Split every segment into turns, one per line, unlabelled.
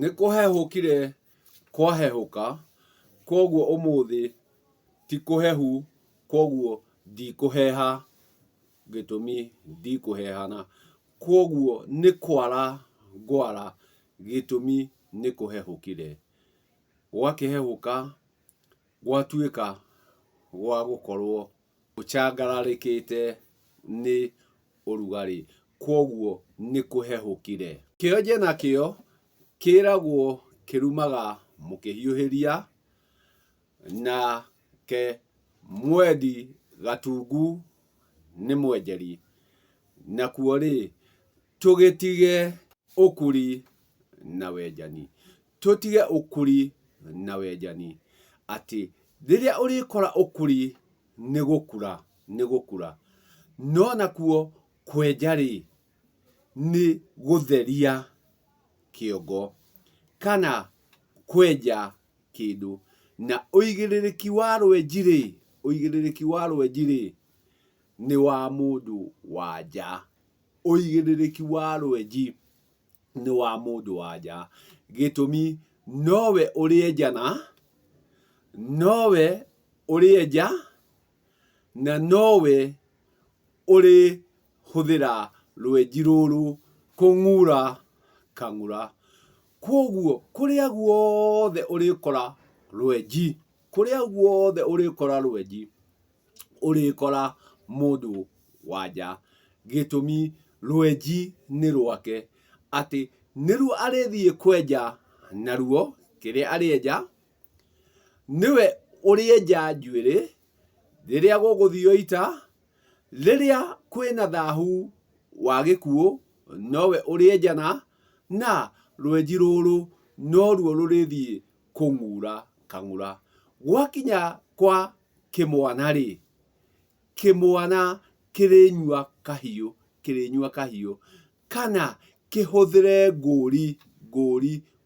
Nikuhehukire kwahehuka koguo umuthi ti kuhehu koguo ndikuheha gitumi ndikuhehana koguo ni kwara ngwara gitumi ni kuhehukire gwakihehuka gwatuika gwa gukorwo gucangararikite ni urugari koguo ni kuhehukire kionje nakio kiragwo kirumaga mukihiuhiria na ke mwendi gatungu ni mwenjeri na kuori tugitige ukuri na wenjani tutige ukuri na wenjani ati riria urikora ukuri ni gukura no nakuo kwenjari ni gutheria kiongo kana kwenja kindu na uigiririki wa rwenji ni wa mundu wanja uigiririki wa rwenji ni wa mundu wanja gitumi nowe urienja na nowe uri huthira rwenji ruru kung'ura kang'ura koguo kuria guothe urikora rwenji urikora mundu wanja gitumi rwenji ni rwake ati niruo arithie kwenja naruo kiria arienja niwe urienja njuiri riria guguthio ita riria kwina thahu wa gikuo nowe urienjana na rwenji ruru noruo rurithie kung'ura kang'ura gwakinya kwa kimwana kirinyua kahiu kana kihuthire nguri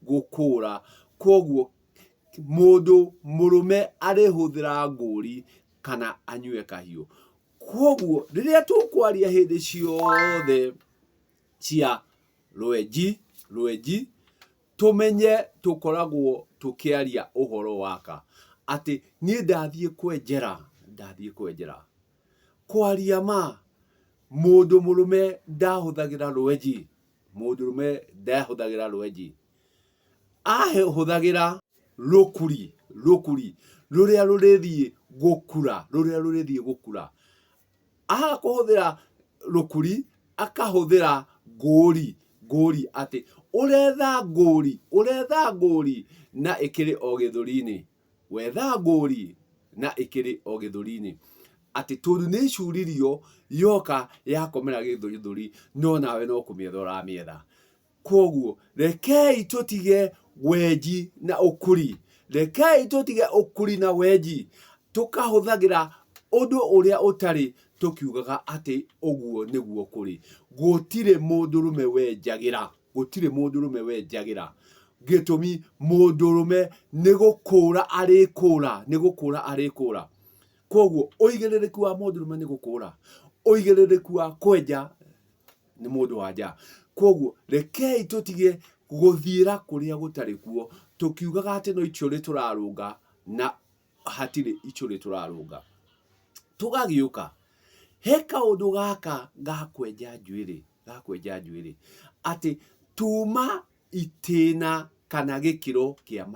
gukura koguo mundu murume arihuthira nguri kana anyue kahiu koguo riria tukwaria hindi ciothe cia rwenji tumenye tukoragwo tukiaria uhoro waka ati ni ndathie kwenjera kwaria ma mundu murume ndahuthagira rwenji ahuthagira rukuri ruria rurithie gukura kuhuthira rukuri akahuthira nguri ati uretha nguri na ikiri o githurini wetha nguri na ikiri o githurini ati tondu ni icuririo yoka yakomera githuri no nawe no kumietha uramietha koguo rekei tutige wenji na ukuri na wenji tukahuthagira undu uria utari tukiugaga ati uguo niguo kuri gutire mundurume wenjagira gitumi mundurume ni gukura arikura koguo uigiririku wa mundurume ni gukura uigiririku wa kwenja ni mundu wanja koguo rekei tutige guthiira kuria gutari kuo tukiugaga ati no icuri turarunga na hatire icuri turarunga tugagiuka he kaundu gaka gakwenja njuiri ati tuma itina kana gikiro kia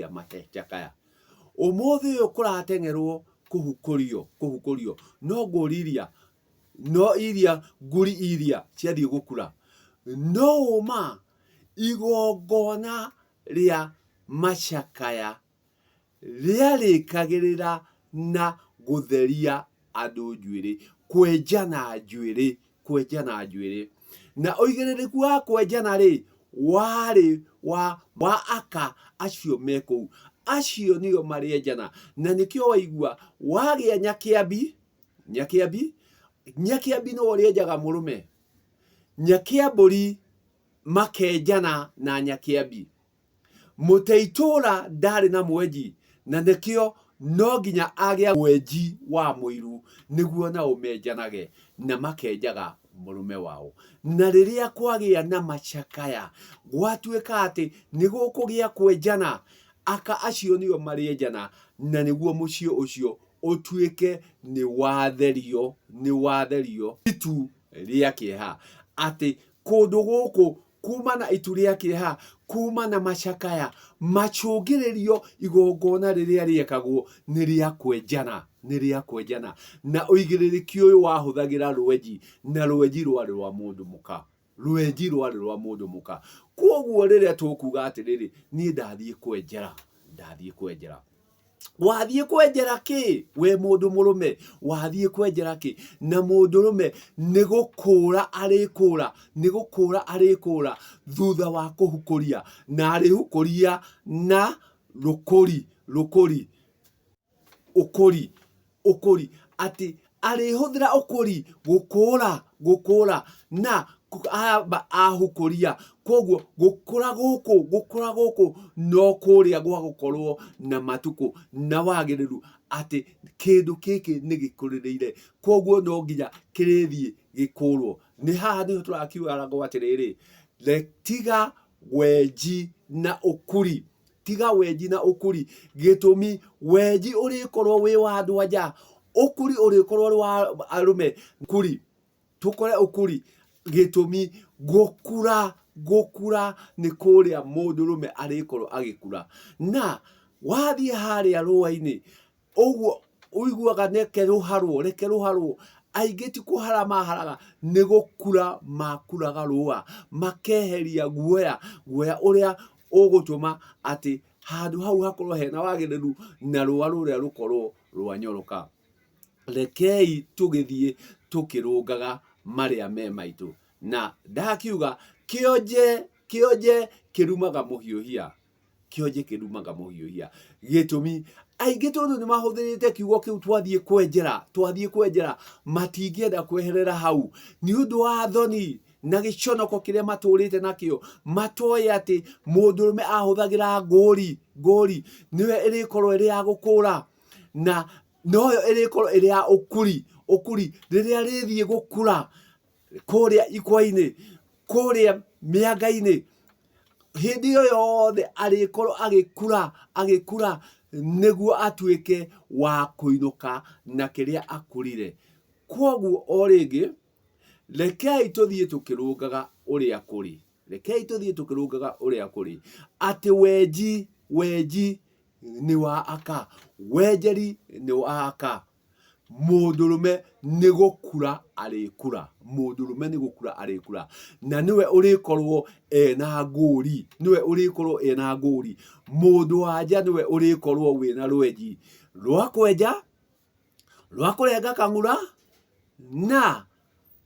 macakaya umuthi uyu kuratengerwo kuhukurio no nguri iria ciathie gukura no uma igongona ria macakaya riarikagirira na gutheria andu njuiri kwenjana njuiri na uigiririku wa kwenjana wari wa aka acio mekou acio nio marienjana na nikio waigua wagia nyakiambi no urienjaga murume nyakiamburi makenjana na nyakiambi muteitura ndari na mwenji na nikio no nginya agia mwenji wa muiru niguo na umenjanage na makenjaga murume wao. Na riria kwagia na macakaya gwatuika ati nigukugia kwenjana, aka acio nio marienjana, na niguo mucio ucio utuike ni watherio itu ria kieha, ati kundu guku kuma na itu ria kieha, kuma na macakaya, macungiririo igongona riria riekagwo ni ria kwenjana, na uigiriki uyu wahuthagira rwenji, na rwenji rwari rwa mundu muka, koguo riria tukuga atiriri ni ndathie kwenjera, wathie kwenjera ki we mundu murume, wathie kwenjera ki? Na mundu rume ni gukura arikura thutha wa kuhukuria, na arihukuria na rukuri ati arihuthira ukuri gukura na ahukuria. Koguo gukura guku no kuria gwa gukorwo na matuku na wagiriru, ati kindu kiki ni gikuririire, koguo no nginya kirithie gikurwo. Ni haha ni turakiuga ngo atiriri, tiga wenji na ukuri, gitumi wenji urikorwo wi wa andu anja, ukuri urikorwo wi wa arume. Tukore ukuri, gitumi gukura ni kuria mundu rume arikorwo agikura. Na wathie haria ruwa-ini uguo uiguaga reke ruharwo, aingi ti kuhara maharaga, ni gukura makuraga ruwa, makeheria guoya uria ugutuma ati handu hau hakorwo hena wagiriru na ruwa ruria rukorwo rwanyoroka. Rekei tugithie tukirungaga maria me maitu. Na ndakiuga kionje kirumaga muhiuhia, gitumi aingi tondu ni mahuthirite kiugo kiu twathie kwenjera, matingienda kweherera hau ni undu wa thoni na giconoko kiria maturite nakio. Matoe ati mundu rume ahuthagira ngori niwe irikorwo iri ya gukura, na noyo irikorwo iri ya ukuri riria rithie gukura kuria ikwa-ini, kuria mianga-ini, hindi iyo yothe arikorwo agikura niguo atuike wa kuinuka na kiria akurire. Koguo o ringi rekei tuthie tukirungaga uria kuri, ati wenji ni wa aka, wenjeri ni wa aka. Mundu rume ni gukura arikura, na niwe urikorwo ena nguri, mundu wanja niwe urikorwo wina rwenji rwa kwenja, rwa kurenga kang'ura, na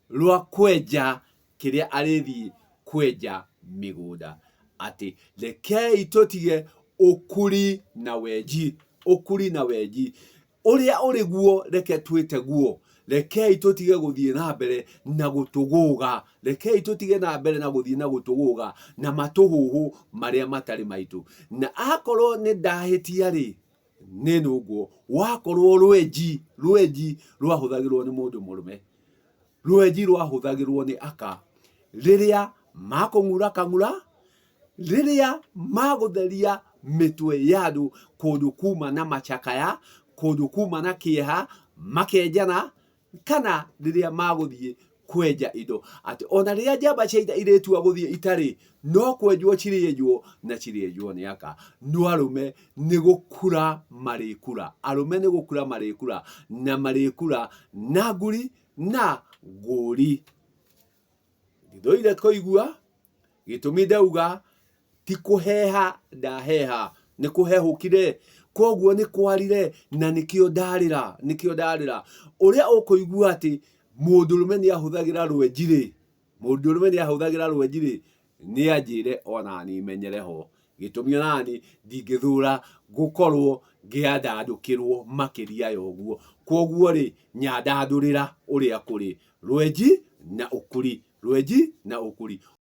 rwa kwenja kiria arithie kwenja migunda. Ati rekei tutige ukuri na wenji, uria uri guo reke twite guo. Rekei tutige guthie na mbere na gutuguga, na matuhuhu maria matari maitu. Na akorwo ni ndahitia ri ni nunguo, wakorwo rwenji rwahuthagirwo ni mundu murume, rwahuthagirwo ni aka, riria makung'ura kang'ura, riria magutheria mitwe ya andu kundu kuma na macakaya, kundu kuma na kieha makenjana, kana riria maguthie kwenja indo. Ati ona riria njamba cia ita iritua guthie itari, no kwenjwo cirienjwo na cirienjwo ni aka. No arume ni gukura marikura, na marikura na nguri na nguri. Ndithoire kuigua gitumi ndauga ti kuheha, ndaheha, ni kuhehukire. Koguo ni kwarire na nikio ndarira uria ukuigua ati mundu rume ni ahuthagira rwenji ni anjire ona ni menyereho, gitumi nani ndingithura gukorwo ngiandandukirwo makiria ya uguo. Koguo ri nyandandurira uria kuri rwenji na ukuri.